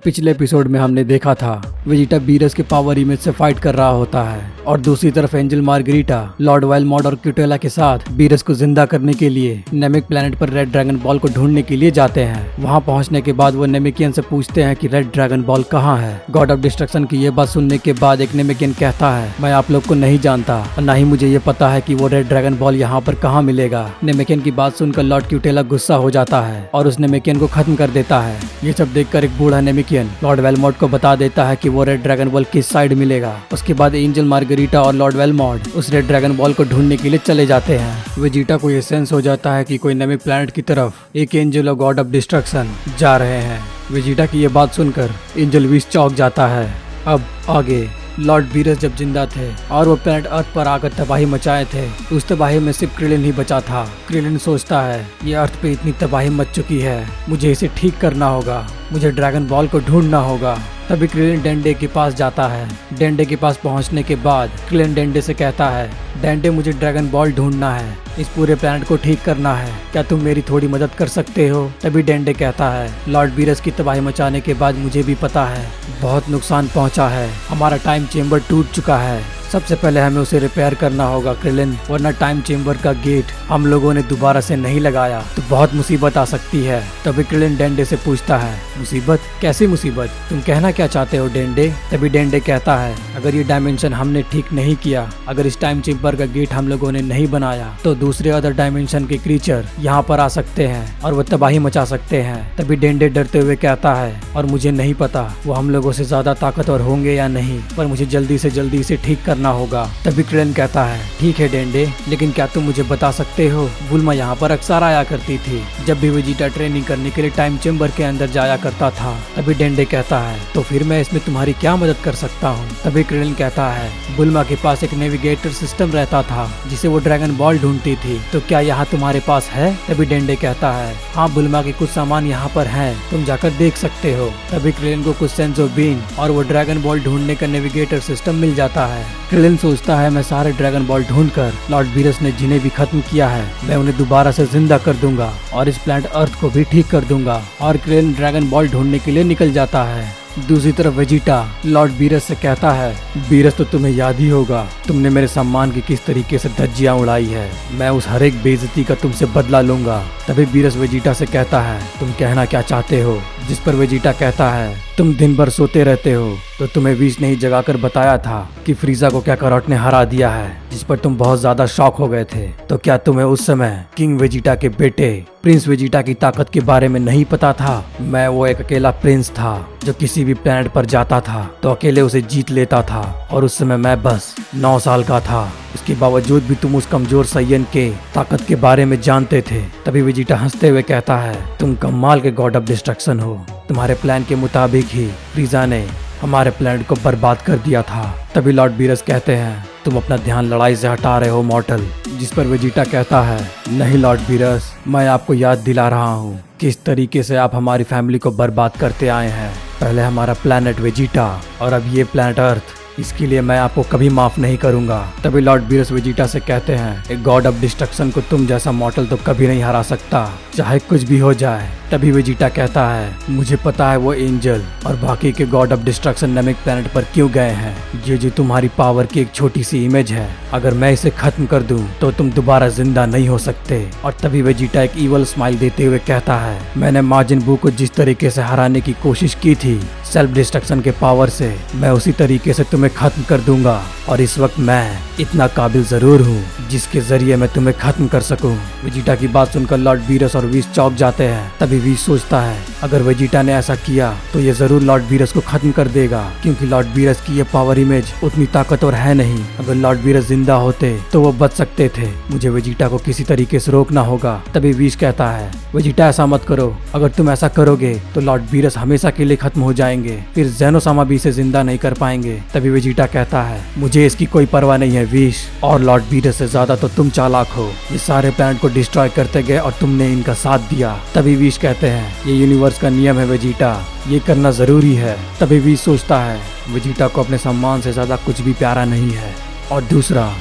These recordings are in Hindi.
पिछले एपिसोड में हमने देखा था वेजिटा बीरस के पावर इमेज से फाइट कर रहा होता है और दूसरी तरफ एंजल मार्गरीटा लॉर्ड वेलमॉड और क्यूटेला के साथ बीरस को जिंदा करने के लिए नेमिक प्लेनेट पर रेड ड्रैगन बॉल को ढूंढने के लिए जाते हैं। वहां पहुंचने के बाद वो नेमिकियन से पूछते हैं कि रेड ड्रैगन बॉल कहाँ है। गॉड ऑफ डिस्ट्रक्शन की ये बात सुनने के बाद एक नेमिकियन कहता है, मैं आप लोग को नहीं जानता और न ही मुझे ये पता है कि वो रेड ड्रैगन बॉल यहाँ पर कहाँ मिलेगा। नेमिकियन की बात सुनकर लॉर्ड क्यूटेला गुस्सा हो जाता है और उस नेमिकियन को खत्म कर देता है। ये सब देखकर एक बूढ़ा नेमिकियन लॉर्ड वेलमॉड को बता देता है कि वो रेड ड्रैगन बॉल किस साइड मिलेगा। उसके बाद एंजल मार्गरीटा और लॉर्ड वेलमॉड उस रेड ड्रैगन बॉल को ढूंढने के लिए चले जाते हैं। वेजिटा को ये सेंस हो जाता है कि कोई नेमिक प्लैनेट की तरफ एक एंजल और गॉड ऑफ डिस्ट्रक्शन जा रहे हैं। वेजिटा की ये बात सुनकर एंजल विश चौंक जाता है। अब आगे लॉर्ड बीरस जब जिंदा थे और वो प्लैनेट अर्थ पर आकर तबाही मचाए थे, उस तबाही में सिर्फ क्रिलिन ही बचा था। क्रिलिन सोचता है ये अर्थ पे इतनी तबाही मच चुकी है, मुझे इसे ठीक करना होगा, मुझे ड्रैगन बॉल को ढूंढना होगा। तभी क्रिलिन डेंडे के पास जाता है। डेंडे के पास पहुंचने के बाद क्रिलिन डेंडे से कहता है, डेंडे मुझे ड्रैगन बॉल ढूंढना है, इस पूरे प्लैनेट को ठीक करना है, क्या तुम मेरी थोड़ी मदद कर सकते हो। तभी डेंडे कहता है, लॉर्ड बीरस की तबाही मचाने के बाद मुझे भी पता है बहुत नुकसान पहुंचा है, हमारा टाइम चेम्बर टूट चुका है, सबसे पहले हमें उसे रिपेयर करना होगा क्रिलिन, वरना टाइम चेम्बर का गेट हम लोगों ने दोबारा से नहीं लगाया तो बहुत मुसीबत आ सकती है। तभी क्रिलिन डेंडे से पूछता है, मुसीबत? कैसी मुसीबत? तुम कहना क्या चाहते हो डेंडे? तभी डेंडे कहता है, अगर ये डायमेंशन हमने ठीक नहीं किया, अगर इस टाइम चेम्बर का गेट हम लोगों ने नहीं बनाया तो दूसरे अदर डायमेंशन के क्रीचर यहाँ पर आ सकते हैं और वो तबाही मचा सकते हैं। तभी डेंडे डरते हुए कहता है, और मुझे नहीं पता वो हम लोगों से ज्यादा ताकतवर होंगे या नहीं, पर मुझे जल्दी से जल्दी इसे ठीक करना होगा। तभी क्रिलिन कहता है, ठीक है डेंडे, लेकिन क्या तुम मुझे बता सकते हो बुल्मा यहाँ पर अक्सर आया करती थी जब भी वेजिटा ट्रेनिंग करने के लिए टाइम चेम्बर के अंदर जाया करता था। तभी डेंडे कहता है, तो फिर मैं इसमें तुम्हारी क्या मदद कर सकता हूँ। तभी क्रिलिन कहता है, बुल्मा के पास एक नेविगेटर सिस्टम रहता था जिसे वो ड्रैगन बॉल ढूंढती थी, तो क्या यहाँ तुम्हारे पास है। तभी डेंडे कहता है, हाँ बुल्मा के कुछ सामान यहाँ पर हैं, तुम जाकर देख सकते हो। तभी क्रिलिन को कुछ सेंसो बीन और वो ड्रैगन बॉल ढूंढने का नेविगेटर सिस्टम मिल जाता है। क्रिलिन सोचता है, मैं सारे ड्रैगन बॉल ढूंढकर लॉर्ड बीरस ने जिन्हें भी खत्म किया है मैं उन्हें दोबारा से जिंदा कर दूंगा और इस प्लैनेट अर्थ को भी ठीक कर दूंगा। और क्रिलिन ड्रैगन बॉल ढूंढने के लिए निकल जाता है। दूसरी तरफ वेजिटा लॉर्ड बीरस से कहता है, बीरस तो तुम्हें याद ही होगा तुमने मेरे सम्मान की किस तरीके से धज्जियां उड़ाई है, मैं उस हर एक बेइज्जती का तुमसे बदला लूंगा। तभी बीरस वेजिटा से कहता है, तुम कहना क्या चाहते हो। जिस पर वेजिटा कहता है, तुम दिन भर सोते रहते हो तो तुम्हें विश ने ही जगाकर बताया था कि फ्रीजा को कैकारोट ने हरा दिया है, जिस पर तुम बहुत ज्यादा शॉक हो गए थे। तो क्या तुम्हें उस समय किंग वेजिटा के बेटे प्रिंस वेजिटा की ताकत के बारे में नहीं पता था। मैं वो एक अकेला प्रिंस था जो किसी भी प्लैनेट पर जाता था तो अकेले उसे जीत लेता था और उस समय मैं बस 9 साल का था। इसके बावजूद भी तुम उस कमजोर सैयन के ताकत के बारे में जानते थे। तभी वेजिटा हंसते हुए कहता है, तुम कमाल के गॉड ऑफ डिस्ट्रक्शन हो, तुम्हारे प्लान के मुताबिक ही फ्रीजा ने हमारे प्लैनेट को बर्बाद कर दिया था। तभी लॉर्ड बीरस कहते हैं, तुम अपना ध्यान लड़ाई से हटा रहे हो मॉर्टल। जिस पर वेजिटा कहता है, नहीं लॉर्ड बीरस, मैं आपको याद दिला रहा हूँ किस तरीके से आप हमारी फैमिली को बर्बाद करते आए हैं। पहले हमारा प्लैनेट वेजिटा और अब ये प्लैनेट अर्थ, इसके लिए मैं आपको कभी माफ नहीं करूंगा। तभी लॉर्ड बीरस वेजिटा से कहते हैं, एक गॉड ऑफ डिस्ट्रक्शन को तुम जैसा मॉर्टल तो कभी नहीं हरा सकता, चाहे कुछ भी हो जाए। तभी वेजिटा कहता है, मुझे पता है वो एंजल और बाकी के गॉड ऑफ डिस्ट्रक्शन नेमिक प्लैनेट पर क्यों गए हैं। ये जो तुम्हारी पावर की एक छोटी सी इमेज है, अगर मैं इसे खत्म कर दूं तो तुम दोबारा जिंदा नहीं हो सकते। और तभी वेजिटा एक ईवल स्माइल देते हुए कहता है, मैंने माजिन बू को जिस तरीके से हराने की कोशिश की थी सेल्फ डिस्ट्रक्शन के पावर से, मैं उसी तरीके से तुम्हें खत्म कर दूंगा और इस वक्त मैं इतना काबिल जरूर हूँ जिसके जरिए मैं तुम्हें खत्म कर सकूं। वेजिटा की बात सुनकर लॉर्ड बीरस और विश चौंक जाते हैं। तभी विश सोचता है, अगर वेजिटा ने ऐसा किया तो ये जरूर लॉर्ड बीरस को खत्म कर देगा, क्योंकि लॉर्ड बीरस की ये पावर इमेज उतनी ताकतवर है नहीं। अगर लॉर्ड बीरस जिंदा होते तो वो बच सकते थे, मुझे वेजिटा को किसी तरीके से रोकना होगा। तभी विश कहता है, वेजिटा ऐसा मत करो, अगर तुम ऐसा करोगे तो लॉर्ड बीरस हमेशा के लिए खत्म हो जाएंगे, फिर ज़ेनोसामा भी इसे जिंदा नहीं कर पाएंगे। तभी वेजिटा कहता है, मुझे इसकी कोई परवाह नहीं है विश, और लॉर्ड बीरस से ज्यादा तो तुम चालाक हो, ये सारे प्लैनेट को डिस्ट्रॉय करते गए और तुमने इनका साथ दिया। तभी विश कहते हैं, ये यूनिवर्स का नियम है वेजिटा, ये करना जरूरी है। तभी विश सोचता है, वेजिटा को अपने सम्मान से ज्यादा कुछ भी प्यारा नहीं है। और दूसरा,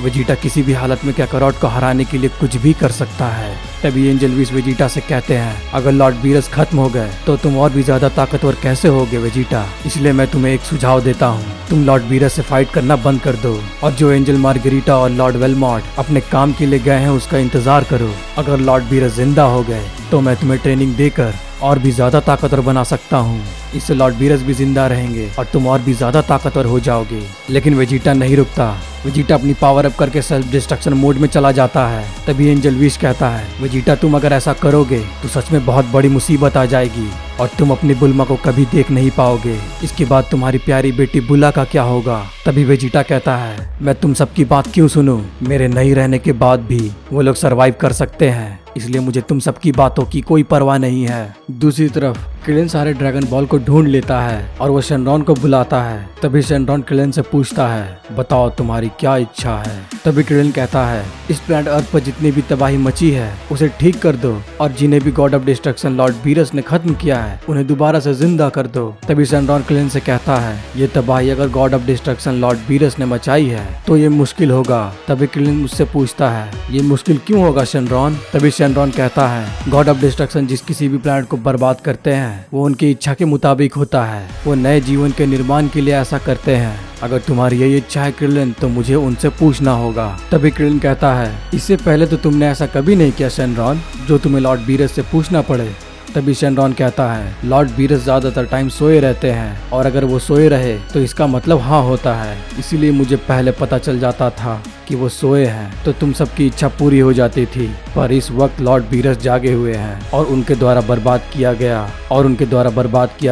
वेजिटा किसी भी हालत में काकारोट को हराने के लिए कुछ भी कर सकता है। तभी एंजल विश वेजिटा से कहते हैं, अगर लॉर्ड बीरस खत्म हो गए तो तुम और भी ज्यादा ताकतवर कैसे होगे वेजिटा, इसलिए मैं तुम्हें एक सुझाव देता हूँ, तुम लॉर्ड बीरस से फाइट करना बंद कर दो और जो एंजल मार्गरीटा और लॉर्ड वेलमॉट अपने काम के लिए गए हैं उसका इंतजार करो। अगर लॉर्ड बीरस जिंदा हो गए तो मैं तुम्हें ट्रेनिंग देकर और भी ज्यादा ताकतवर बना सकता हूँ। इससे लॉर्ड बीरस भी जिंदा रहेंगे और तुम और भी ज्यादा ताकतवर हो जाओगे। लेकिन वेजिटा नहीं रुकता। वेजिटा अपनी पावर अप करके सेल्फ डिस्ट्रक्शन मोड में चला जाता है। तभी एंजल विश कहता है, वेजिटा तुम अगर ऐसा करोगे तो सच में बहुत बड़ी मुसीबत आ जाएगी और तुम अपनी बुल्मा को कभी देख नहीं पाओगे। इसके बाद तुम्हारी प्यारी बेटी बुला का क्या होगा। तभी वेजिटा कहता है, मैं तुम सबकी बात क्यों सुनूं, मेरे नहीं रहने के बाद भी वो लोग सरवाइव कर सकते हैं, इसलिए मुझे तुम सबकी बातों की कोई परवाह नहीं है। दूसरी तरफ क्रिलिन सारे ड्रैगन बॉल को ढूंढ लेता है और वो शेनरॉन को बुलाता है। तभी शेनरॉन क्रिलिन से पूछता है, बताओ तुम्हारी क्या इच्छा है। तभी क्रिलिन कहता है, इस प्लैनेट अर्थ पर जितनी भी तबाही मची है उसे ठीक कर दो और जिन्हें भी God of destruction Lord Beerus ने खत्म किया है उन्हें दोबारा से जिंदा कर दो। तभी शेनरॉन क्रिलिन से कहता है, ये तबाही अगर God of destruction Lord Beerus ने मचाई है तो ये मुश्किल होगा। तभी क्रिलिन मुझसे पूछता है, ये मुश्किल क्यों होगा शेनरॉन। तभी शेनरॉन कहता है, गॉड ऑफ डिस्ट्रक्शन जिस किसी भी प्लैनेट को बर्बाद करते हैं वो उनकी इच्छा के मुताबिक होता है। वो नए जीवन के निर्माण के लिए ऐसा करते हैं। अगर तुम्हारी यही इच्छा है क्रिलिन तो मुझे उनसे पूछना होगा। तभी क्रिलिन कहता है, इससे पहले तो तुमने ऐसा कभी नहीं किया शेनरॉन जो तुम्हें लॉर्ड बीरस से पूछना पड़े। तभी शेनरॉन कहता है, लॉर्ड बीरस ज्यादातर टाइम सोए रहते हैं और अगर वो सोए रहे तो इसका मतलब हाँ होता है, इसीलिए मुझे पहले पता चल जाता था कि वो सोए हैं तो तुम सबकी इच्छा पूरी हो जाती थी। पर इस वक्त लॉर्ड बीरस जागे हुए हैं और उनके द्वारा बर्बाद किया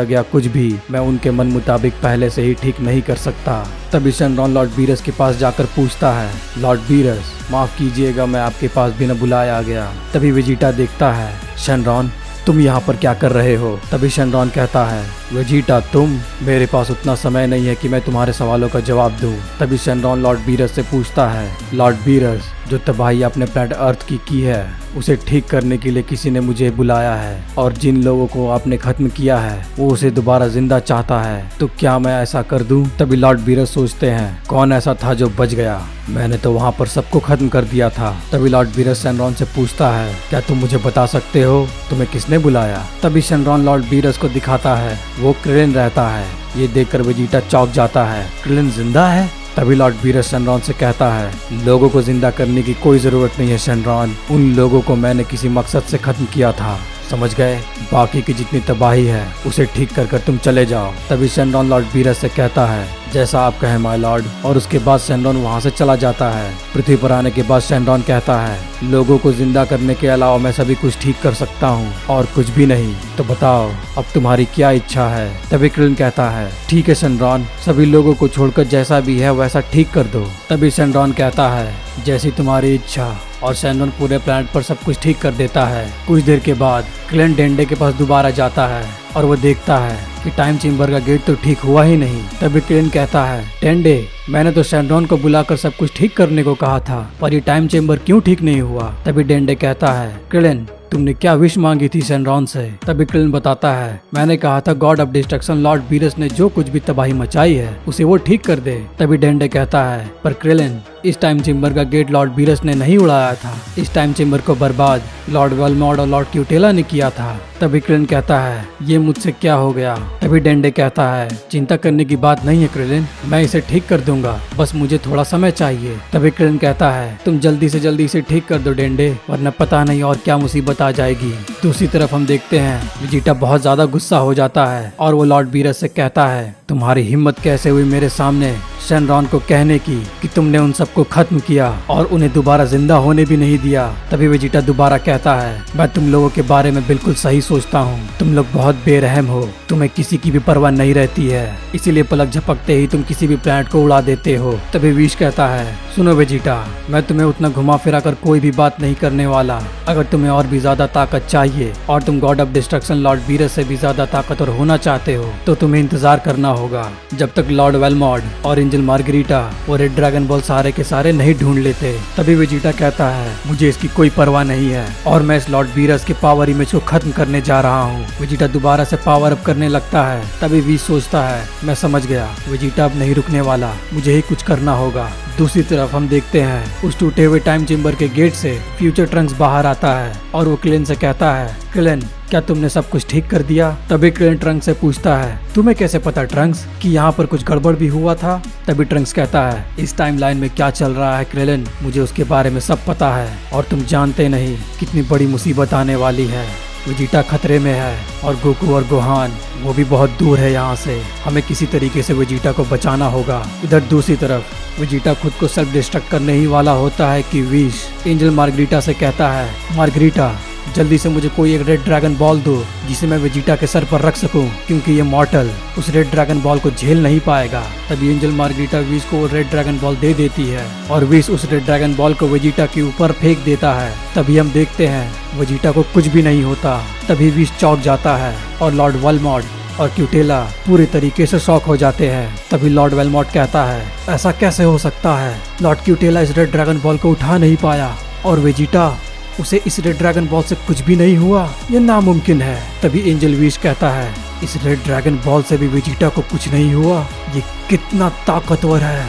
गया कुछ भी मैं उनके मन मुताबिक पहले से ही ठीक नहीं कर सकता। तभी शेनरॉन लॉर्ड बीरस के पास जाकर पूछता है, लॉर्ड बीरस माफ कीजिएगा मैं आपके पास बिना बुलाए आ गया। तभी वेजिटा देखता है, शेनरॉन तुम यहाँ पर क्या कर रहे हो। तभी शेनरॉन कहता है, वेजिटा तुम, मेरे पास उतना समय नहीं है कि मैं तुम्हारे सवालों का जवाब दूं। तभी शेनरॉन लॉर्ड बीरस से पूछता है, लॉर्ड बीरस जो तबाही अपने प्लैनेट अर्थ की है उसे ठीक करने के लिए किसी ने मुझे बुलाया है और जिन लोगों को आपने खत्म किया है वो उसे दोबारा जिंदा चाहता है, तो क्या मैं ऐसा कर दूं। तभी लॉर्ड बीरस सोचते हैं, कौन ऐसा था जो बच गया, मैंने तो वहाँ पर सबको खत्म कर दिया था। तभी लॉर्ड बीरस शेनरॉन से पूछता है, क्या तुम मुझे बता सकते हो तुम्हें किसने बुलाया। तभी शेनरॉन लॉर्ड बीरस को दिखाता है वो क्रिलिन रहता है। ये देखकर वेजिटा चौंक जाता है, क्रिलिन जिंदा है। तभी लॉर्ड बीरस शेनरॉन से कहता है, लोगों को जिंदा करने की कोई जरूरत नहीं है शेनरॉन, उन लोगों को मैंने किसी मकसद से खत्म किया था, समझ गए। बाकी की जितनी तबाही है उसे ठीक कर तुम चले जाओ। तभी शेनरॉन लॉर्ड बीरस से कहता है, जैसा आप कहें माय लॉर्ड। और उसके बाद शेनरॉन वहाँ से चला जाता है। पृथ्वी पर आने के बाद शेनरॉन कहता है, लोगों को जिंदा करने के अलावा मैं सभी कुछ ठीक कर सकता हूँ और कुछ भी नहीं, तो बताओ अब तुम्हारी क्या इच्छा है। तभी क्रिलिन कहता है, ठीक है शेनरॉन, सभी लोगों को छोड़कर जैसा भी है वैसा ठीक कर दो। तभी शेनरॉन कहता है, जैसी तुम्हारी इच्छा। और शेनरॉन पूरे प्लैनेट पर सब कुछ ठीक कर देता है। कुछ देर के बाद क्रिलिन डेंडे के पास दोबारा जाता है और वो देखता है कि टाइम चेम्बर का गेट तो ठीक हुआ ही नहीं। तभी क्रिलिन कहता है, डेंडे मैंने तो शेनरॉन को बुलाकर सब कुछ ठीक करने को कहा था, पर ये टाइम चेम्बर क्यों ठीक नहीं हुआ। तभी डेंडे कहता है, क्रिलिन तुमने क्या विश मांगी थी शेनरॉन से। तभी क्रिलिन बताता है, मैंने कहा था God of destruction Lord Beerus ने जो कुछ भी तबाही मचाई है उसे वो ठीक कर दे। तभी डेंडे कहता है, पर क्रिलिन इस टाइम चेम्बर का गेट लॉर्ड बीरस ने नहीं उड़ाया था, इस टाइम चेम्बर को बर्बाद लॉर्ड वेलमॉट और लॉर्ड क्यूटेला ने किया था। तभी क्रिलिन कहता है, ये मुझसे क्या हो गया। तभी डेंडे कहता है, चिंता करने की बात नहीं है क्रिलिन, मैं इसे ठीक कर दूंगा, बस मुझे थोड़ा समय चाहिए। तभी क्रिलिन कहता है, तुम जल्दी से जल्दी इसे ठीक कर दो डेंडे, वरना पता नहीं और क्या मुसीबत आ जाएगी। दूसरी तरफ हम देखते हैं वेजिटा बहुत ज्यादा गुस्सा हो जाता है और वो लॉर्ड बीरस से कहता है, तुम्हारी हिम्मत कैसे हुई मेरे सामने शेनरॉन को कहने की कि तुमने उन सबको खत्म किया और उन्हें दोबारा जिंदा होने भी नहीं दिया। तभी वेजिटा दोबारा कहता है, मैं तुम लोगों के बारे में बिल्कुल सही सोचता हूँ, तुम लोग बहुत बेरहम हो, तुम्हें किसी की भी परवाह नहीं रहती है, इसीलिए पलक झपकते ही तुम किसी भी प्लैनेट को उड़ा देते हो। तभी विश कहता है, सुनो वेजिटा, मैं तुम्हें उतना घुमा फिरा कर कोई भी बात नहीं करने वाला। अगर तुम्हें और भी ज्यादा ताकत चाहिए और तुम God of destruction Lord Beerus से भी ज्यादा ताकतवर होना चाहते हो तो तुम्हें इंतजार करना होगा जब तक लॉर्ड वेलमॉड और एंजल मार्गरीटा वो रेड ड्रैगन बॉल सारे के सारे नहीं ढूंढ लेते। तभी वेजिटा कहता है मुझे इसकी कोई परवाह नहीं है और मैं इस लॉर्ड बीरस के पावर इमेज को खत्म करने जा रहा हूँ। वेजिटा दोबारा से पावर अप करने लगता है। तभी वीज सोचता है मैं समझ गया, वेजिटा अब नहीं रुकने वाला, मुझे ही कुछ करना होगा। दूसरी तरफ हम देखते हैं उस टूटे हुए टाइम चेम्बर के गेट से फ्यूचर ट्रंक्स बाहर आता है और वो क्लेन से कहता है क्लेन क्या तुमने सब कुछ ठीक कर दिया? तभी क्लेन ट्रंक्स से पूछता है तुम्हें कैसे पता ट्रंक्स कि यहाँ पर कुछ गड़बड़ भी हुआ था? तभी ट्रंक्स कहता है इस टाइमलाइन में क्या चल रहा है क्लेन, मुझे उसके बारे में सब पता है और तुम जानते नहीं कितनी बड़ी मुसीबत आने वाली है। वेजिटा खतरे में है और गोकू और गोहान वो भी बहुत दूर है यहाँ से, हमें किसी तरीके से वेजिटा को बचाना होगा। इधर दूसरी तरफ वेजिटा खुद को सेल्फ डिस्ट्रक्ट करने ही वाला होता है कि विश एंजल मार्गरीटा से कहता है मार्गरीटा जल्दी से मुझे कोई एक रेड ड्रैगन बॉल दो जिसे मैं वेजिटा के सर पर रख सकूं, क्योंकि ये मॉर्टल उस रेड ड्रैगन बॉल को झेल नहीं पाएगा। तभी एंजल मार्गरीटा विश को वो रेड ड्रैगन बॉल दे देती है और विश उस रेड ड्रैगन बॉल को वेजिटा के ऊपर फेंक देता है। तभी हम देखते हैं वेजिटा को कुछ भी नहीं होता। तभी विश चौंक जाता है और लॉर्ड वेलमॉड और क्यूटेला पूरी तरीके से शॉक हो जाते हैं। तभी लॉर्ड वेलमॉड कहता है ऐसा कैसे हो सकता है, लॉर्ड क्यूटेला इस रेड ड्रैगन बॉल को उठा नहीं पाया और वेजिटा उसे इस रेड ड्रैगन बॉल से कुछ भी नहीं हुआ, ये नामुमकिन है। तभी एंजल विश कहता है इस रेड ड्रैगन बॉल से भी वेजिटा को कुछ नहीं हुआ, ये कितना ताकतवर है।